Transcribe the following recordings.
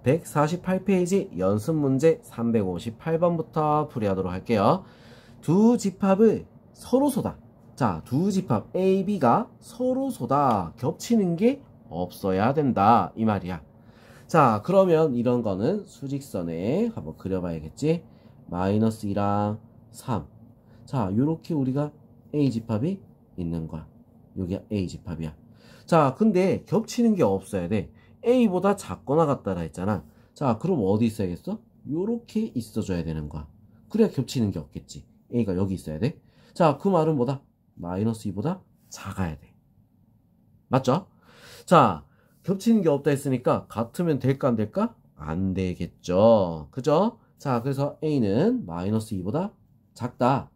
148페이지 연습 문제 358번부터 풀이하도록 할게요. 두 집합을 서로 쏟아. 자, 두 집합 A, B가 서로 쏟아. 겹치는 게 없어야 된다. 이 말이야. 자, 그러면 이런 거는 수직선에 한번 그려봐야겠지. 마이너스 2랑 3. 자, 요렇게 우리가 A 집합이 있는 거야. 여기가 A 집합이야. 자, 근데 겹치는 게 없어야 돼. A보다 작거나 같다라 했잖아. 자, 그럼 어디 있어야겠어? 요렇게 있어줘야 되는 거야. 그래야 겹치는 게 없겠지. A가 여기 있어야 돼. 자, 그 말은 뭐다? 마이너스 2보다 작아야 돼. 맞죠? 자, 겹치는 게 없다 했으니까 같으면 될까 안 될까? 안 되겠죠. 그죠? 자, 그래서 A는 마이너스 2보다 작다.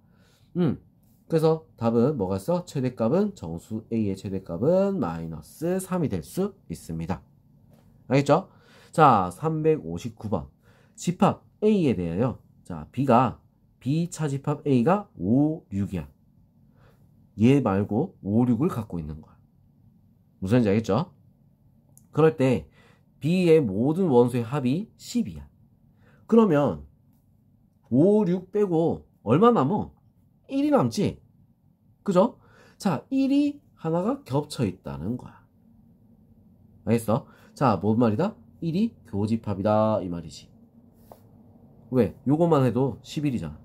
그래서 답은 뭐가 있어? 최대값은 정수 A의 최대값은 마이너스 3이 될 수 있습니다. 알겠죠? 자, 359번. 집합 A에 대하여, 자, B가, B차 집합 A가 5, 6이야. 얘 말고 5, 6을 갖고 있는 거야. 무슨 말인지 알겠죠? 그럴 때 B의 모든 원소의 합이 10이야. 그러면 5, 6 빼고 얼마 남어? 1이 남지? 그죠? 자, 1이 하나가 겹쳐 있다는 거야. 알겠어? 자, 뭔 말이다? 1이 교집합이다 이 말이지. 왜? 요것만 해도 11이잖아.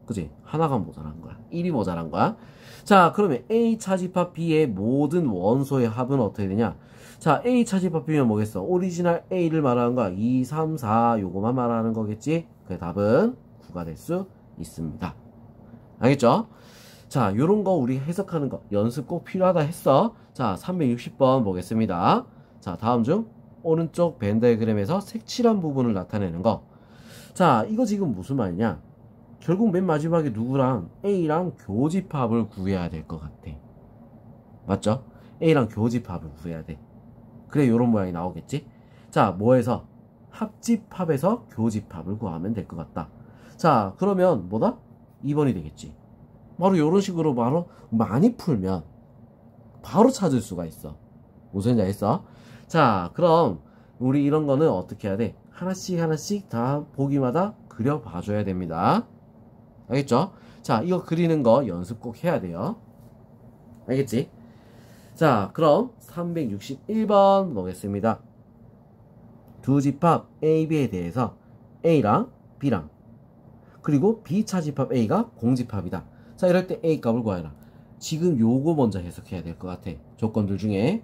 그치? 하나가 모자란 거야. 1이 모자란 거야. 자, 그러면 A차 집합 B의 모든 원소의 합은 어떻게 되냐? 자, A차 집합 B면 뭐겠어? 오리지널 A를 말하는 거야. 2, 3, 4 요거만 말하는 거겠지? 그 답은 9가 될 수 있습니다. 알겠죠? 자, 요런 거 우리 해석하는 거 연습 꼭 필요하다 했어. 자, 360번 보겠습니다. 자, 다음 중 오른쪽 벤 다이어그램에서 색칠한 부분을 나타내는 거. 자, 이거 지금 무슨 말이냐? 결국 맨 마지막에 누구랑 A랑 교집합을 구해야 될 것 같아. 맞죠? A랑 교집합을 구해야 돼. 그래, 요런 모양이 나오겠지? 자, 뭐에서? 합집합에서 교집합을 구하면 될 것 같다. 자, 그러면 뭐다? 2번이 되겠지. 바로 요런 식으로 바로 많이 풀면 바로 찾을 수가 있어. 무슨 말인지 알겠어? 자, 그럼 우리 이런 거는 어떻게 해야 돼? 하나씩 하나씩 다 보기마다 그려봐줘야 됩니다. 알겠죠? 자, 이거 그리는 거 연습 꼭 해야 돼요. 알겠지? 자, 그럼 361번 보겠습니다. 두 집합 A, B에 대해서 A랑 B랑 그리고 B차 집합 A가 공집합이다. 자, 이럴 때 A 값을 구하라. 지금 요거 먼저 해석해야 될 것 같아. 조건들 중에.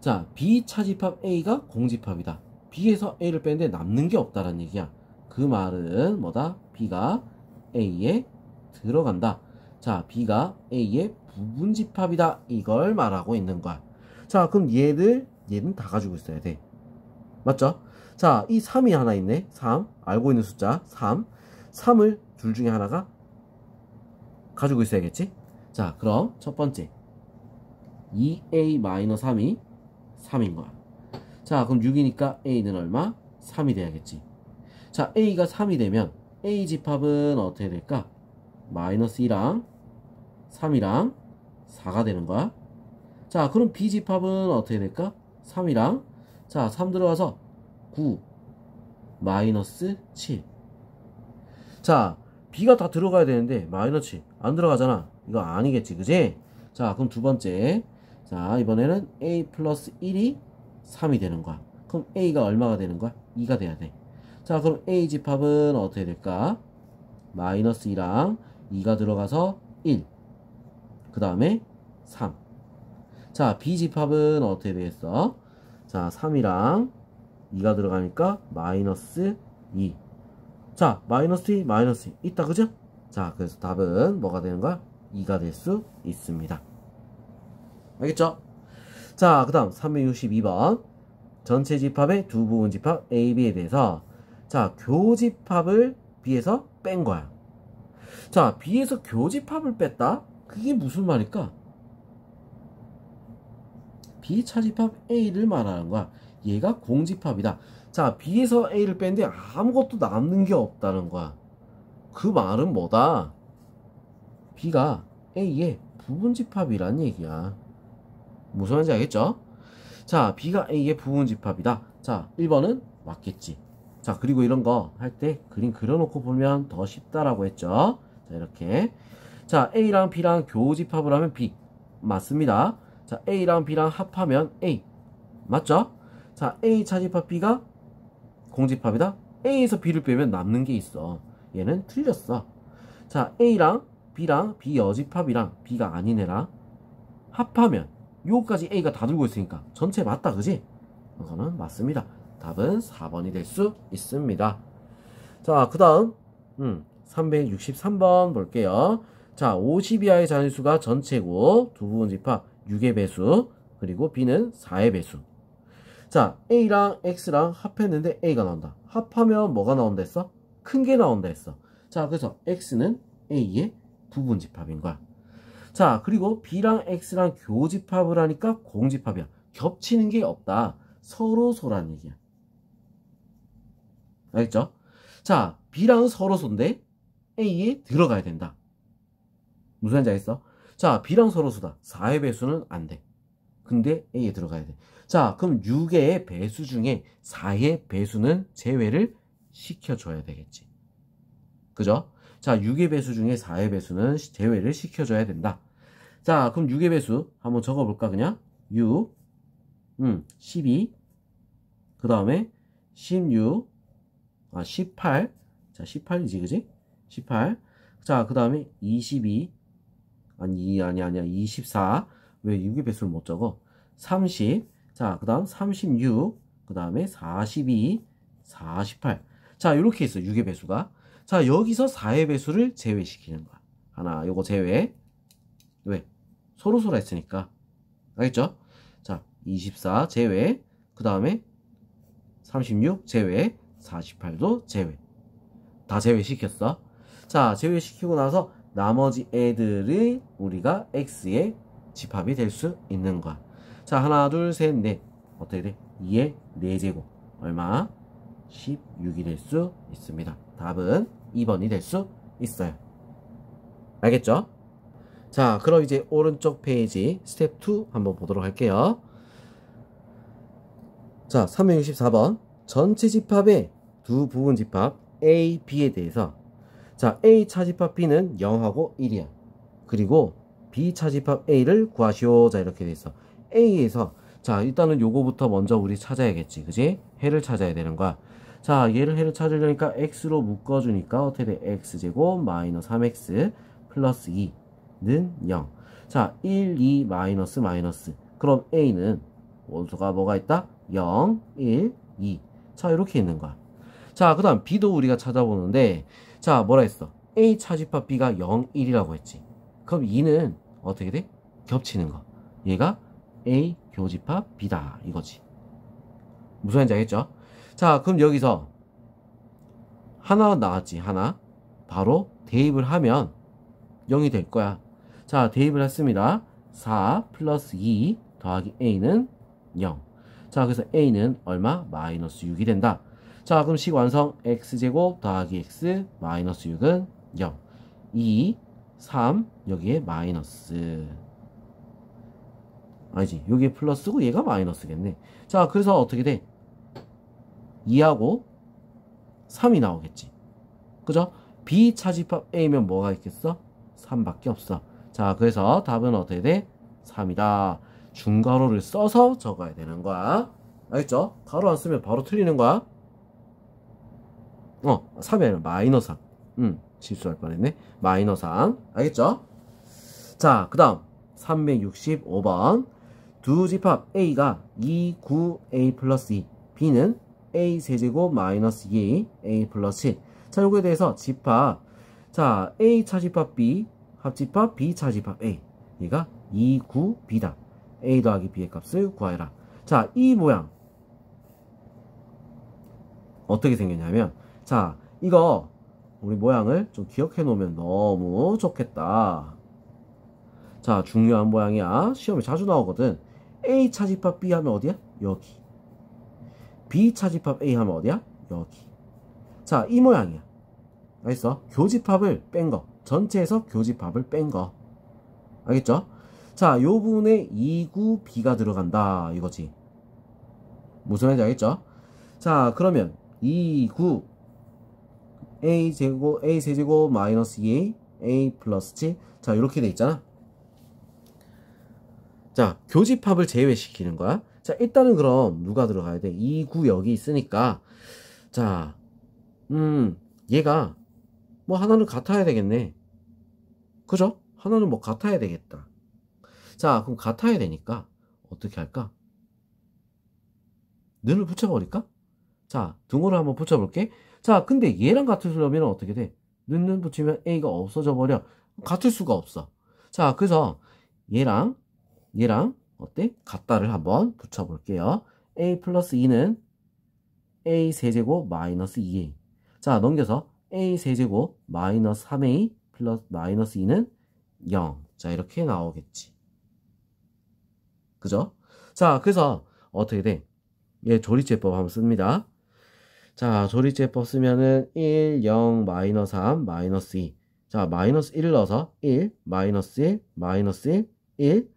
자, B차 집합 A가 공집합이다. B에서 A를 뺐는데 남는 게 없다라는 얘기야. 그 말은 뭐다? B가 A에 들어간다. 자, B가 A의 부분집합이다. 이걸 말하고 있는 거야. 자, 그럼 얘는 다 가지고 있어야 돼. 맞죠? 자, 이 3이 하나 있네. 3. 알고 있는 숫자 3. 3을 둘 중에 하나가 가지고 있어야겠지? 자, 그럼 첫 번째 2A-3이 3인 거야. 자, 그럼 6이니까 A는 얼마? 3이 돼야겠지. 자, A가 3이 되면 A 집합은 어떻게 될까? 마이너스 2랑 3이랑 4가 되는 거야. 자, 그럼 B 집합은 어떻게 될까? 3이랑 자, 3 들어가서 9 마이너스 7. 자, B가 다 들어가야 되는데 마이너스 7 안 들어가잖아. 이거 아니겠지, 그지? 자, 그럼 두 번째. 자, 이번에는 A 플러스 1이 3이 되는 거야. 그럼 A가 얼마가 되는 거야? 2가 돼야 돼. 자, 그럼 A 집합은 어떻게 될까? 마이너스 2랑 2가 들어가서 1. 그 다음에 3. 자, B 집합은 어떻게 되겠어? 자, 3이랑 2가 들어가니까 마이너스 2. 자, 마이너스 2, 마이너스 2 있다, 그죠? 자, 그래서 답은 뭐가 되는 거야? 2가 될 수 있습니다. 알겠죠? 자, 그 다음 362번 전체 집합의 두 부분 집합 A, B에 대해서 자, 교집합을 B에서 뺀 거야. 자, B에서 교집합을 뺐다? 그게 무슨 말일까? B차 집합 A를 말하는 거야. 얘가 공집합이다. 자, B에서 A를 뺐는데 아무것도 남는 게 없다는 거야. 그 말은 뭐다? B가 A의 부분집합이란 얘기야. 무슨 말인지 알겠죠? 자, B가 A의 부분집합이다. 자, 1번은 맞겠지. 자, 그리고 이런 거 할 때 그림 그려놓고 보면 더 쉽다라고 했죠. 자, 이렇게. 자, A랑 B랑 교집합을 하면 B. 맞습니다. 자, A랑 B랑 합하면 A. 맞죠? 자, A 차집합 B가 공집합이다. A에서 B를 빼면 남는 게 있어. 얘는 틀렸어. 자, A랑 B랑 B 여집합이랑 B가 아닌 애랑 합하면 요까지 A가 다 들고 있으니까 전체 맞다, 그지? 이거는 맞습니다. 답은 4번이 될 수 있습니다. 자, 그 다음 363번 볼게요. 자, 50 이하의 자연수가 전체고 두 부분 집합 6의 배수, 그리고 B는 4의 배수. 자, A랑 X랑 합했는데 A가 나온다. 합하면 뭐가 나온다 했어? 큰 게 나온다 했어. 자, 그래서 X는 A의 부분 집합인 거야. 자, 그리고 B랑 X랑 교집합을 하니까 공집합이야. 겹치는 게 없다. 서로소란 얘기야. 알겠죠? 자, B랑 서로소인데 A에 들어가야 된다. 무슨 말인지 알겠어? 자, B랑 서로소다. 4의 배수는 안 돼. 근데 A에 들어가야 돼. 자, 그럼 6의 배수 중에 4의 배수는 제외를 시켜줘야 되겠지. 그죠? 자, 6의 배수 중에 4의 배수는 제외를 시켜줘야 된다. 자, 그럼 6의 배수 한번 적어볼까, 그냥? 6, 12, 그 다음에 16, 18. 자, 18이지, 그지? 18. 자, 그 다음에 22. 아니야. 24. 왜 6의 배수를 못 적어? 30. 자, 그 다음 36. 그 다음에 42. 48. 자, 이렇게 있어, 6의 배수가. 자, 여기서 4의 배수를 제외시키는 거야. 하나, 요거 제외. 왜? 서로소라 했으니까. 알겠죠? 자, 24 제외. 그 다음에 36 제외. 48도 제외. 다 제외시켰어. 자, 제외시키고 나서 나머지 애들이 우리가 X의 집합이 될 수 있는 거야. 자, 하나, 둘, 셋, 넷. 어떻게 돼? 2의 4제곱. 얼마? 16이 될 수 있습니다. 답은 2번이 될 수 있어요. 알겠죠? 자, 그럼 이제 오른쪽 페이지 스텝 2 한번 보도록 할게요. 자, 364번. 전체 집합의 두 부분 집합 A, B에 대해서, 자, A 차집합 B는 0하고 1이야. 그리고 B 차집합 A를 구하시오. 자, 이렇게 돼 있어. A에서, 자, 일단은 요거부터 먼저 우리 찾아야겠지. 그지? 해를 찾아야 되는 거야. 자, 얘를 해를 찾으려니까 X로 묶어주니까 어떻게 돼? X제곱 마이너스 3X 플러스 2는 0. 자, 1, 2 마이너스. 그럼 A는 원소가 뭐가 있다? 0, 1, 2. 자, 이렇게 있는 거야. 자, 그 다음 B도 우리가 찾아보는데, 자, 뭐라 했어? A 차집합 B가 0, 1이라고 했지. 그럼 2는 어떻게 돼? 겹치는 거. 얘가 A 교집합 B다, 이거지. 무슨 말인지 알겠죠? 자, 그럼 여기서 하나 나왔지, 하나. 바로 대입을 하면 0이 될 거야. 자, 대입을 했습니다. 4 플러스 2 더하기 A는 0. 자, 그래서 A는 얼마? 마이너스 6이 된다. 자, 그럼 식 완성. X제곱 더하기 X 마이너스 6은 0. 2, 3, 여기에 마이너스. 아니지, 여기에 플러스고 얘가 마이너스겠네. 자, 그래서 어떻게 돼? 2하고 3이 나오겠지. 그죠? B 차집합 A면 뭐가 있겠어? 3밖에 없어. 자, 그래서 답은 어떻게 돼? 3이다. 중괄호를 써서 적어야 되는 거야. 알겠죠? 가로 안 쓰면 바로 틀리는 거야. 3이 아니라 마이너스 3. 실수할 뻔했네. 마이너스 3. 알겠죠? 자, 그 다음 365번. 두 집합 A가 2, 9, A 플러스 2. B는 A 세제곱 마이너스 2A, A 플러스 7. 자, 요거에 대해서 집합. 자, A 차집합 B, 합집합 B 차집합 A. 얘가 2, 9, B다. A 더하기 B의 값을 구하여라. 자, 이 모양. 어떻게 생겼냐면, 자, 이거 우리 모양을 좀 기억해 놓으면 너무 좋겠다. 자, 중요한 모양이야. 시험에 자주 나오거든. A 차집합 B 하면 어디야? 여기. B 차집합 A 하면 어디야? 여기. 자, 이 모양이야. 알겠어? 교집합을 뺀 거. 전체에서 교집합을 뺀 거. 알겠죠? 자, 요 부분에 2, 9, B가 들어간다. 이거지. 무슨 말인지 알겠죠? 자, 그러면 2, 9 a제곱 a세제곱 마이너스 2a a 플러스 7. 자, 이렇게 돼 있잖아. 자, 교집합을 제외시키는 거야. 자, 일단은 그럼 누가 들어가야 돼? 2, 9 여기 있으니까. 자, 얘가 뭐 하나는 같아야 되겠네. 그죠? 하나는 뭐 같아야 되겠다. 자, 그럼 같아야 되니까 어떻게 할까? 는을 붙여버릴까? 자, 등호를 한번 붙여볼게. 자, 근데 얘랑 같으려면 어떻게 돼? 는 붙이면 a가 없어져 버려. 같을 수가 없어. 자, 그래서 얘랑 어때? 같다를 한번 붙여볼게요. a 플러스 2는 a 세제곱 마이너스 2a. 자, 넘겨서 a 세제곱 마이너스 3a 플러스 마이너스 2는 0. 자, 이렇게 나오겠지. 그죠? 자, 그래서 어떻게 돼? 얘 조리제법 한번 씁니다. 자, 조리제법 쓰면은 1, 0, 마이너스 3, 마이너스 2. 자, 마이너스 1을 넣어서 1, 마이너스 1, 마이너스 1, 1,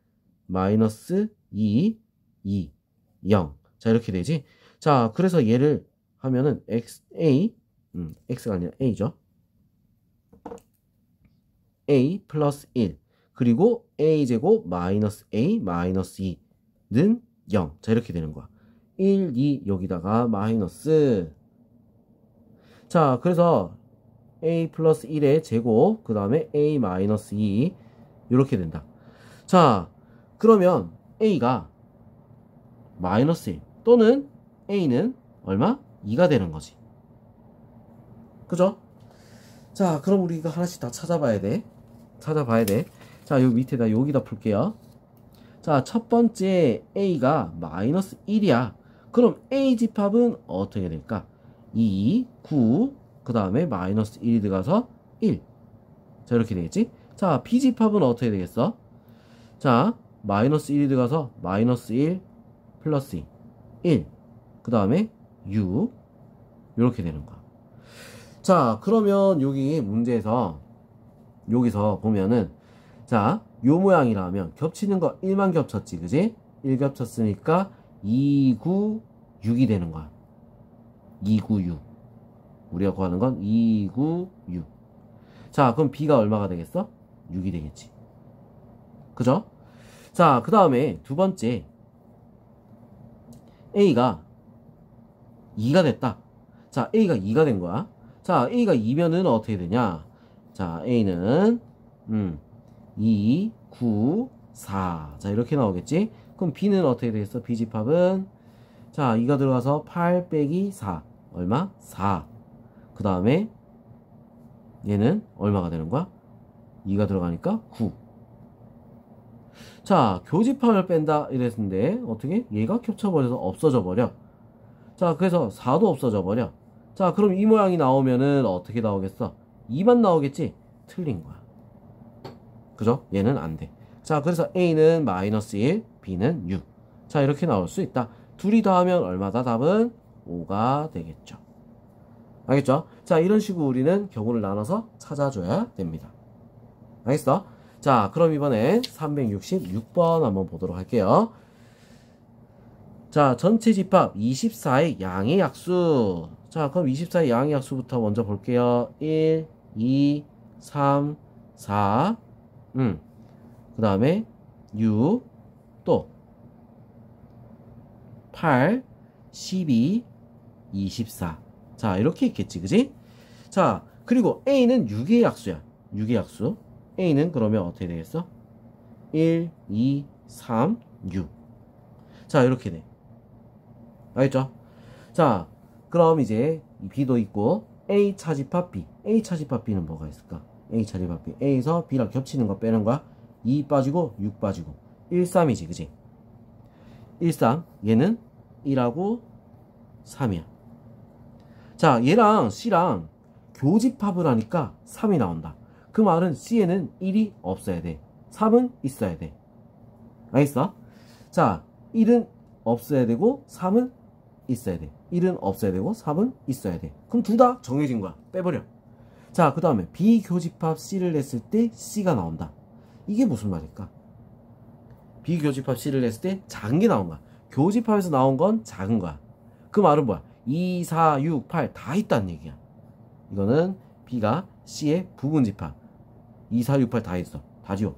마이너스 2, 2, 0. 자, 이렇게 되지. 자, 그래서 얘를 하면은 x가 아니라 a죠. a 플러스 1. 그리고 a제곱 마이너스 a 마이너스 2는 0. 자, 이렇게 되는 거야. 1, 2 여기다가 마이너스. 자, 그래서 a 플러스 1의 제곱 그 다음에 a 마이너스 2 이렇게 된다. 자, 그러면 a가 마이너스 1 또는 a는 얼마? 2가 되는 거지. 그죠? 자, 그럼 우리가 하나씩 다 찾아봐야 돼. 자, 요 밑에다 여기다 풀게요. 자, 첫 번째 a가 마이너스 1이야. 그럼 a 집합은 어떻게 될까? 2, 9, 그 다음에 마이너스 1이 들어가서 1. 자, 이렇게 되겠지? 자, b 집합은 어떻게 되겠어? 자, 마이너스 1이 들어가서 마이너스 1 플러스 2, 1. 그 다음에 6. 이렇게 되는 거야. 자, 그러면 여기 문제에서 여기서 보면은 자, 요 모양이라면 겹치는 거 1만 겹쳤지, 그지? 1 겹쳤으니까 2, 9, 6이 되는 거야. 2, 9, 6. 우리가 구하는 건 2, 9, 6. 자, 그럼 b가 얼마가 되겠어? 6이 되겠지. 그죠? 자, 그 다음에 두 번째 a가 2가 됐다. 자, a가 2가 된 거야. 자, a가 2면은 어떻게 되냐? 자, a는 2, 9, 4. 자, 이렇게 나오겠지? 그럼 b는 어떻게 되겠어? b 집합은 자, 2가 들어가서 8 빼기 4. 얼마? 4. 그 다음에 얘는 얼마가 되는 거야? 2가 들어가니까 9. 자, 교집합을 뺀다 이랬는데 어떻게? 얘가 겹쳐버려서 없어져 버려. 자, 그래서 4도 없어져 버려. 자, 그럼 이 모양이 나오면은 어떻게 나오겠어? 2만 나오겠지? 틀린 거야. 그죠? 얘는 안 돼. 자, 그래서 a는 마이너스 1, b는 6. 자, 이렇게 나올 수 있다. 둘이 더하면 얼마다? 답은 5가 되겠죠. 알겠죠? 자, 이런 식으로 우리는 경우를 나눠서 찾아줘야 됩니다. 알겠어? 자, 그럼 이번엔 366번 한번 보도록 할게요. 자, 전체 집합 24의 양의 약수. 자, 그럼 24의 양의 약수부터 먼저 볼게요. 1, 2, 3, 4. 그 다음에 6, 또 8, 12, 24. 자, 이렇게 있겠지, 그지? 자, 그리고 a는 6의 약수야. 6의 약수. a는 그러면 어떻게 되겠어? 1, 2, 3, 6. 자, 이렇게 돼. 알겠죠? 자, 그럼 이제 b도 있고 a 차집합 b. a 차집합 b는 뭐가 있을까? a 차집합 b. a에서 b랑 겹치는 거 빼는 거야. 2 빠지고 6 빠지고 1, 3이지, 그지? 1, 3. 얘는 1하고 3이야. 자, 얘랑 c랑 교집합을 하니까 3이 나온다. 그 말은 c에는 1이 없어야 돼. 3은 있어야 돼. 알겠어? 자, 1은 없어야 되고 3은 있어야 돼. 1은 없어야 되고 3은 있어야 돼. 그럼 둘 다 정해진 거야. 빼버려. 자, 그 다음에 비교집합 c를 냈을 때 c가 나온다. 이게 무슨 말일까? 비교집합 c를 냈을 때 작은 게 나온 거야. 교집합에서 나온 건 작은 거야. 그 말은 뭐야? 2, 4, 6, 8 다 있다는 얘기야. 이거는 B가 C의 부분집합. 2, 4, 6, 8 다 있어. 다 지워.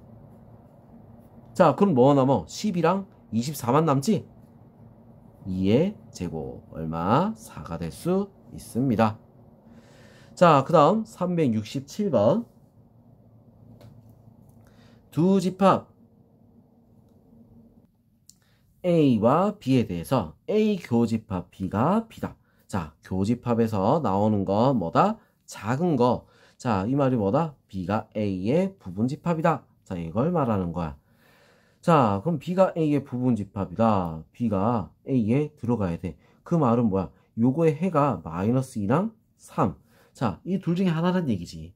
자, 그럼 뭐가 남아? 10이랑 24만 남지? 2의 제곱 얼마? 4가 될 수 있습니다. 자, 그 다음 367번. 두 집합 A와 B에 대해서 A 교집합 B가 B다. 자, 교집합에서 나오는 건 뭐다? 작은 거. 자, 이 말이 뭐다? B가 A의 부분집합이다. 자, 이걸 말하는 거야. 자, 그럼 B가 A의 부분집합이다. B가 A에 들어가야 돼. 그 말은 뭐야? 요거의 해가 마이너스 2랑 3. 자, 이 둘 중에 하나란 얘기지.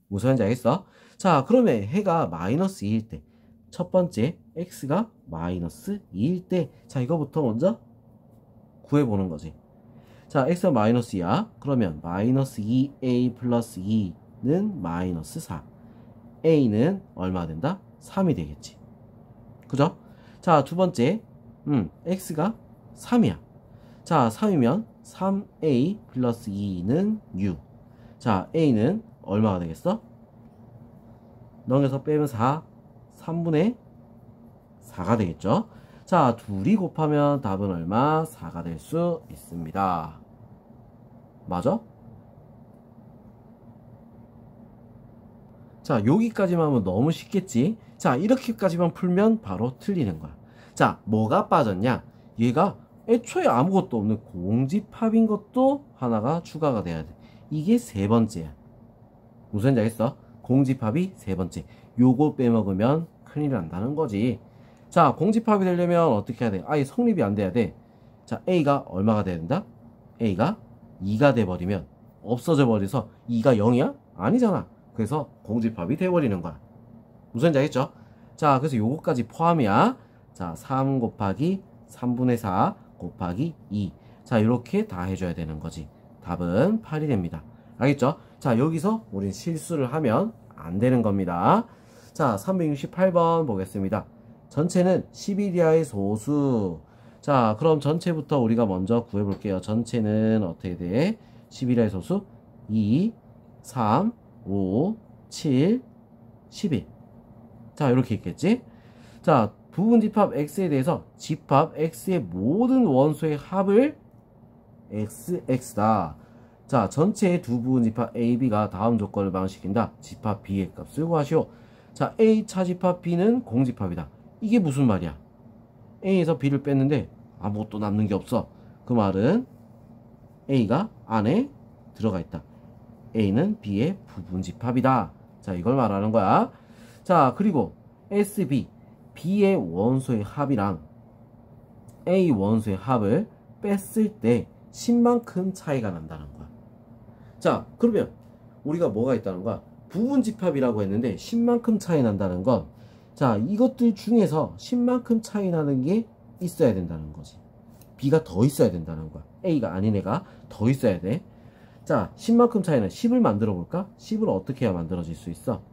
무슨 말인지 알겠어? 자, 그러면 해가 마이너스 2일 때, 첫 번째 x가 마이너스 2일 때, 자, 이거부터 먼저 구해보는 거지. 자, x가 마이너스 2야. 그러면 마이너스 2a 플러스 2는 마이너스 4. a는 얼마 된다? 3이 되겠지. 그죠? 자, 두 번째, x가 3이야. 자, 3이면 3a 플러스 2는 6. 자, a는 얼마가 되겠어? 넘겨서 빼면 4, 3분의 4가 되겠죠? 자, 둘이 곱하면 답은 얼마? 4가 될 수 있습니다. 맞아? 자, 여기까지만 하면 너무 쉽겠지? 자, 이렇게까지만 풀면 바로 틀리는 거야. 자, 뭐가 빠졌냐? 얘가 애초에 아무것도 없는 공집합인 것도 하나가 추가가 돼야 돼. 이게 세 번째야. 무슨 말인지 알겠어? 공집합이 세 번째. 요거 빼먹으면 큰일 난다는 거지. 자, 공집합이 되려면 어떻게 해야 돼? 아예 성립이 안 돼야 돼. 자, A가 얼마가 돼야 된다? A가 2가 돼버리면 없어져 버려서 2가 0이야? 아니잖아. 그래서 공집합이 돼버리는 거야. 무슨 말인지 알겠죠? 자, 그래서 요거까지 포함이야. 자, 3 곱하기 3분의 4 곱하기 2. 자, 이렇게 다 해줘야 되는 거지. 답은 8이 됩니다. 알겠죠? 자, 여기서 우린 실수를 하면 안 되는 겁니다. 자, 368번 보겠습니다. 전체는 11 이하의 소수. 자, 그럼 전체부터 우리가 먼저 구해볼게요. 전체는 어떻게 돼? 11 이하의 소수 2, 3, 5, 7, 11. 자, 이렇게 있겠지? 자, 부분집합 x에 대해서 집합 x의 모든 원소의 합을 xx다. 자, 전체의 두 부분집합 a, b가 다음 조건을 반영시킨다. 집합 b의 값을 구하시오. 자, a 차집합 b는 공집합이다. 이게 무슨 말이야? a에서 b를 뺐는데 아무것도 남는 게 없어. 그 말은 a가 안에 들어가 있다. a는 b의 부분집합이다. 자, 이걸 말하는 거야. 자, 그리고 SB, B의 원소의 합이랑 A 원소의 합을 뺐을 때 10만큼 차이가 난다는 거야. 자, 그러면 우리가 뭐가 있다는 거야? 부분집합이라고 했는데 10만큼 차이 난다는 건, 자, 이것들 중에서 10만큼 차이 나는 게 있어야 된다는 거지. B가 더 있어야 된다는 거야. A가 아닌 애가 더 있어야 돼. 자, 10만큼 차이는 10을 만들어 볼까? 10을 어떻게 해야 만들어질 수 있어?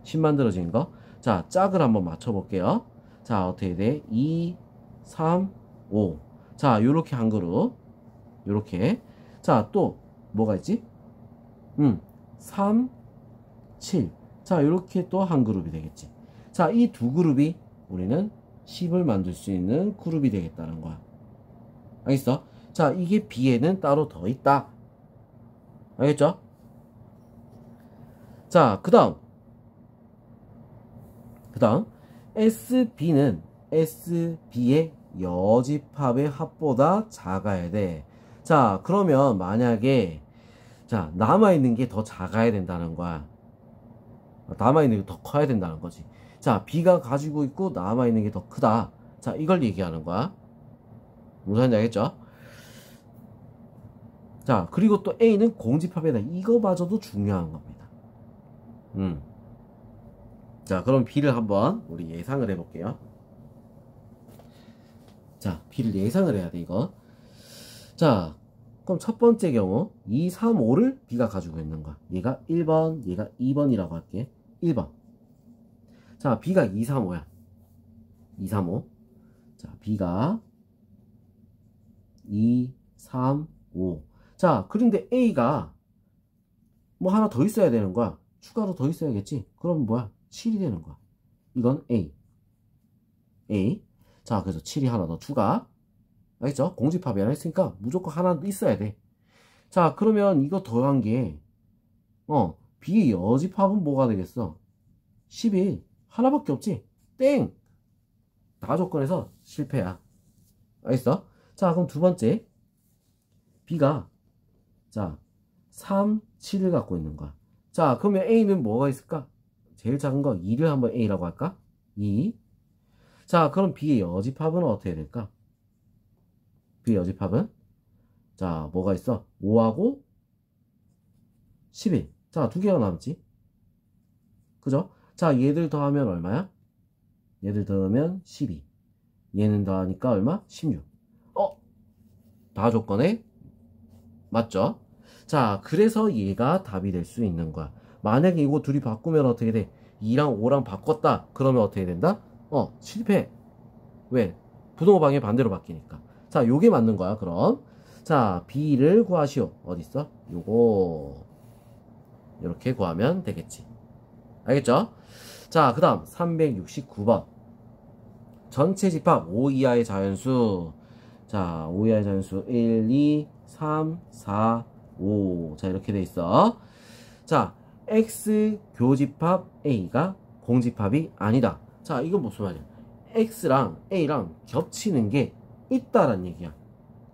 10 만들어진 거. 자, 짝을 한번 맞춰 볼게요. 자, 어떻게 돼? 2, 3, 5. 자, 요렇게 한 그룹. 요렇게. 자, 또 뭐가 있지? 3, 7. 자, 요렇게 또 한 그룹이 되겠지. 자, 이 두 그룹이 우리는 10을 만들 수 있는 그룹이 되겠다는 거야. 알겠어? 자, 이게 B에는 따로 더 있다. 알겠죠? 자, 그 다음 SB는 SB의 여집합의 합보다 작아야 돼. 자, 그러면 만약에 자, 남아있는 게 더 작아야 된다는 거야. 남아있는 게 더 커야 된다는 거지. 자, B가 가지고 있고 남아있는 게 더 크다. 자, 이걸 얘기하는 거야. 무슨 말인지 알겠죠? 자, 그리고 또 A는 공집합이다. 이거마저도 중요한 겁니다. 자, 그럼 B를 한번 우리 예상을 해볼게요. 자, B를 예상을 해야 돼, 이거. 자, 그럼 첫 번째 경우 2, 3, 5를 B가 가지고 있는 거야. 얘가 1번, 얘가 2번이라고 할게. 1번. 자, B가 2, 3, 5야. 2, 3, 5. 자, B가 2, 3, 5. 자, 그런데 A가 뭐 하나 더 있어야 되는 거야. 추가로 더 있어야겠지. 그럼 뭐야? 7이 되는 거야. 이건 A. A. 자, 그래서 7이 하나 더 추가. 알겠죠? 공집합이 하나 있으니까 무조건 하나 있어야 돼. 자, 그러면 이거 더한 게, B의 여집합은 뭐가 되겠어? 11. 하나밖에 없지? 땡! 다 조건에서 실패야. 알겠어? 자, 그럼 두 번째. B가, 자, 3, 7을 갖고 있는 거야. 자, 그러면 A는 뭐가 있을까? 제일 작은 거 2를 한번 A라고 할까? 2. 자, 그럼 B의 여집합은 어떻게 될까? B의 여집합은? 자, 뭐가 있어? 5하고 11. 자, 두 개가 남지. 그죠? 자, 얘들 더하면 얼마야? 얘들 더하면 12. 얘는 더하니까 얼마? 16. 다 조건에 맞죠? 자, 그래서 얘가 답이 될 수 있는 거야. 만약에 이거 둘이 바꾸면 어떻게 돼? 2랑 5랑 바꿨다. 그러면 어떻게 된다? 실패. 왜? 부동호 방향이 반대로 바뀌니까. 자, 요게 맞는 거야, 그럼. 자, B를 구하시오. 어딨어? 요거. 이렇게 구하면 되겠지. 알겠죠? 자, 그 다음 369번. 전체 집합 5 이하의 자연수. 자, 5 이하의 자연수 1, 2, 3, 4, 5. 자, 이렇게 돼 있어. 자, X 교집합 A가 공집합이 아니다. 자, 이건 무슨 말이야? X랑 A랑 겹치는 게 있다란 얘기야.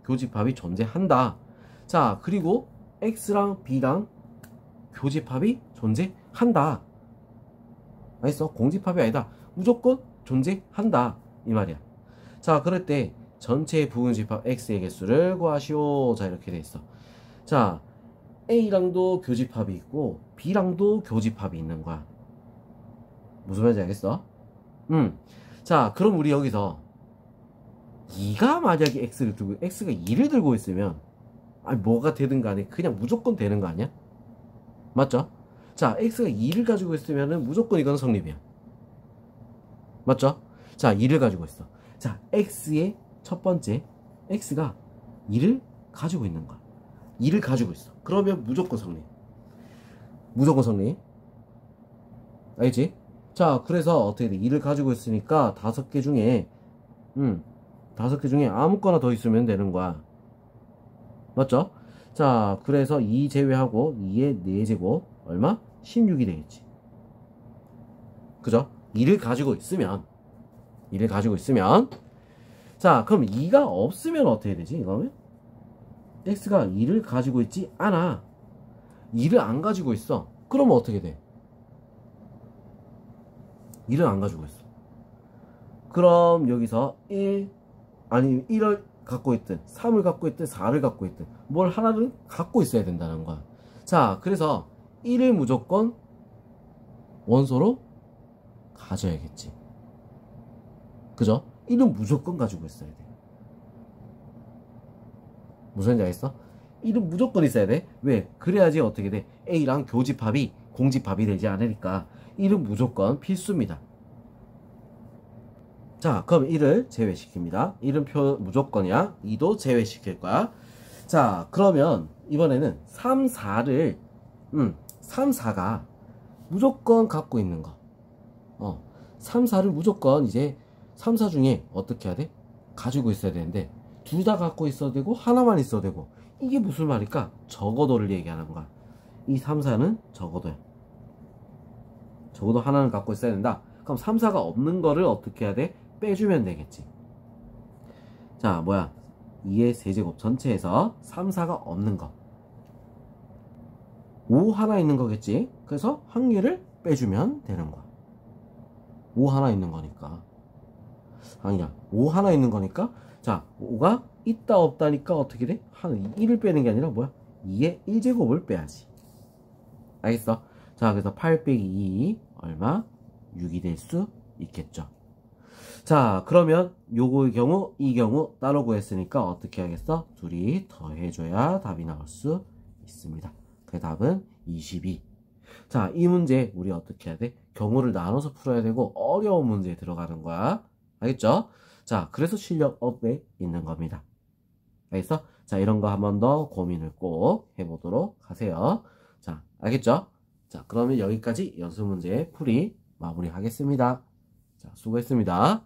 교집합이 존재한다. 자, 그리고 X랑 B랑 교집합이 존재한다. 알겠어? 공집합이 아니다. 무조건 존재한다. 이 말이야. 자, 그럴 때 전체 부분집합 X의 개수를 구하시오. 자, 이렇게 돼 있어. 자, A랑도 교집합이 있고 B랑도 교집합이 있는 거야. 무슨 말인지 알겠어? 자, 그럼 우리 여기서 2가 만약에 X를 들고 X가 2를 들고 있으면 아니 뭐가 되든 간에 그냥 무조건 되는 거 아니야? 맞죠? 자, X가 2를 가지고 있으면은 무조건 이건 성립이야. 맞죠? 자, 2를 가지고 있어. 자, X의 첫 번째 X가 2를 가지고 있는 거야. 2를 가지고 있어. 그러면 무조건 성립. 무조건 성립. 알겠지? 자, 그래서 어떻게 돼? 2를 가지고 있으니까 5개 중에 5개 중에 아무거나 더 있으면 되는 거야. 맞죠? 자, 그래서 2 제외하고 2의 4제곱 얼마? 16이 되겠지. 그죠? 2를 가지고 있으면 자, 그럼 2가 없으면 어떻게 되지? 이거는 X가 2를 가지고 있지 않아. 2를 안 가지고 있어. 그러면 어떻게 돼? 2를 안 가지고 있어. 그럼 여기서 1 아니 1을 갖고 있든 3을 갖고 있든 4를 갖고 있든 뭘 하나를 갖고 있어야 된다는 거야. 자, 그래서 1을 무조건 원소로 가져야겠지. 그죠? 1은 무조건 가지고 있어야 돼. 무슨 말인지 알겠어? 1은 무조건 있어야 돼. 왜? 그래야지 어떻게 돼? A랑 교집합이 공집합이 되지 않으니까 1은 무조건 필수입니다. 자, 그럼 1을 제외시킵니다. 1은 무조건이야. 2도 제외시킬 거야. 자, 그러면 이번에는 3, 4를 3, 4가 무조건 갖고 있는 거. 3, 4를 무조건 이제 3, 4 중에 어떻게 해야 돼? 가지고 있어야 되는데 둘 다 갖고 있어도 되고 하나만 있어도 되고 이게 무슨 말일까? 적어도를 얘기하는 거야. 이 3, 4는 적어도야. 적어도 하나는 갖고 있어야 된다. 그럼 3, 4가 없는 거를 어떻게 해야 돼? 빼주면 되겠지. 자, 뭐야? 2의 세제곱 전체에서 3, 4가 없는 거. 5 하나 있는 거겠지? 그래서 한 개를 빼주면 되는 거야. 5 하나 있는 거니까. 아니야. 5 하나 있는 거니까. 자, 5가 있다 없다니까 어떻게 돼? 1을 빼는 게 아니라 뭐야? 2의 1제곱을 빼야지. 알겠어? 자, 그래서 8 빼기 2 얼마? 6이 될 수 있겠죠. 자, 그러면 요거의 경우 이 경우 따로 구했으니까 어떻게 하겠어? 둘이 더해줘야 답이 나올 수 있습니다. 그 답은 22. 자, 이 문제 우리 어떻게 해야 돼? 경우를 나눠서 풀어야 되고 어려운 문제에 들어가는 거야. 알겠죠? 자, 그래서 실력 업에 있는 겁니다. 알겠어? 자, 이런 거 한 번 더 고민을 꼭 해보도록 하세요. 자, 알겠죠? 자, 그러면 여기까지 연습 문제 풀이 마무리하겠습니다. 자, 수고했습니다.